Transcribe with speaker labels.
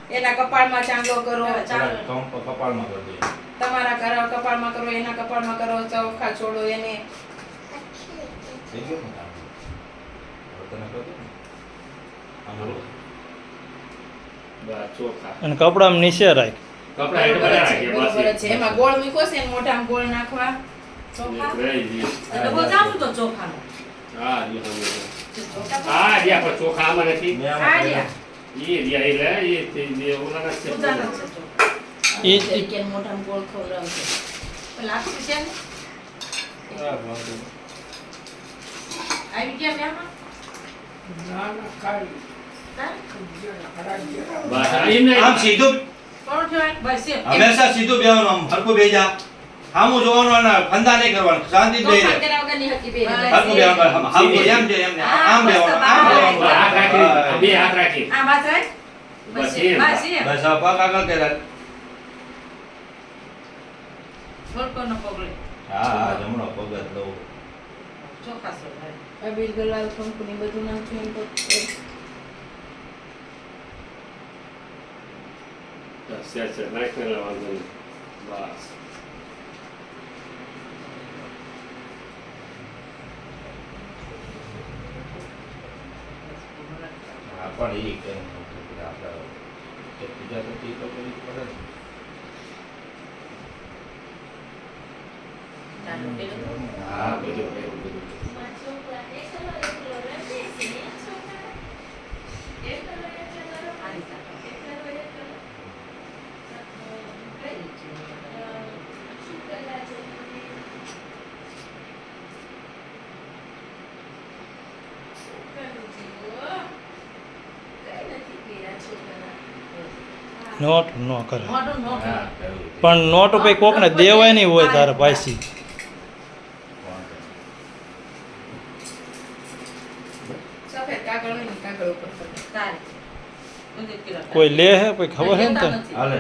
Speaker 1: એના કપાળમાં ચાંદલો કરો,
Speaker 2: કપાળમાં કરી દઈએ.
Speaker 1: તમારા કપાળમાં કરો, એના કપાળમાં કરો, ચોખા છોડો એને.
Speaker 2: થઈ ગયો ને કામ? હવે તને કહું ને. આમ બોલો.
Speaker 3: બસ ચોખા.
Speaker 4: અને કપડામાં નીચે રાખ.
Speaker 3: કપડા એટલે બધા રાખીએ, બસ
Speaker 1: બરોબર છે. એમાં ગોળ મૂકો છે ને મોઢામાં ગોળ નાખવા. ચોખા
Speaker 3: રહી ગઈ.
Speaker 1: ડબ્બો ચાલુ તો ચોખાનો.
Speaker 3: હા, જો તમે. હા, જ્યાં પણ ચોખા આમાં નથી.
Speaker 2: મેં આમાં
Speaker 1: આ
Speaker 2: કર્યા.
Speaker 1: રહ્યા.
Speaker 3: એ રહ્યા એટલે એ તે જે ઓલા છે.
Speaker 1: ઉજાનો છે ચોખા.
Speaker 4: ઈ
Speaker 1: તરીકે મોઢામાં ગોળ ખવડાવશે. પેલા આખું છે ને?
Speaker 2: હા, વાંધો નહીં.
Speaker 1: આવી ગયા મ્યામાં?
Speaker 3: બસ આ એમ નહીં.
Speaker 5: આમ સીધું
Speaker 1: કોણ કહેવાય? બસ એમ.
Speaker 5: હંમેશા સીધું બેહવાનું, આમ હરખું બેહી જા. સામું જોવાનું અને ફંદા નહીં કરવાનું, શાંતિથી બેહી
Speaker 1: ચોખા
Speaker 5: રહે.
Speaker 1: કર્યા વગરની હતી બે.
Speaker 5: હરખું બેહવાનું, આમ હરખું એમ છે, એમ ને. આમ બેહવાનું, આમ બેહવાનું.
Speaker 3: હાથ રાખી, બે હાથ રાખી.
Speaker 1: આ વાત રાખ.
Speaker 3: બસ
Speaker 1: બસ
Speaker 3: એમ.
Speaker 1: એમ. બસ એમ.
Speaker 5: બસ આ પગ આગળ કર્યા.
Speaker 1: છોડકોનો પગલે.
Speaker 2: હા, હા, જમણો પગ જ લઉં.
Speaker 1: ચોખા સોળ. અબીલ ગુલાલ કંકુની બધું નાખ્યું એમ તો
Speaker 3: બસ છે નાખી લેવાનું વાંધો નહીં. બસ
Speaker 2: હા, પણ ઈ કેમ આપણે જે પૂજા કરતી તો કરવી જ પડે ને.
Speaker 1: ચાલુ કર્યું.
Speaker 2: હા, બધું બધું.
Speaker 1: આની સાથે.
Speaker 4: નોટ ન કરે.
Speaker 1: મોઢું ન
Speaker 2: હા,
Speaker 1: કરે.
Speaker 2: કરવું.
Speaker 4: પણ નોટ પે કોકને દેવાય નહીં હોય તારે પાછી.
Speaker 2: વાંધો નહીં.
Speaker 1: સફેદ કાગળ નહીં કાગળ ઉપર તારે.
Speaker 4: કોઈ લે હે કોઈ ખબર હે ને તને?
Speaker 1: નથી.
Speaker 2: હાલે.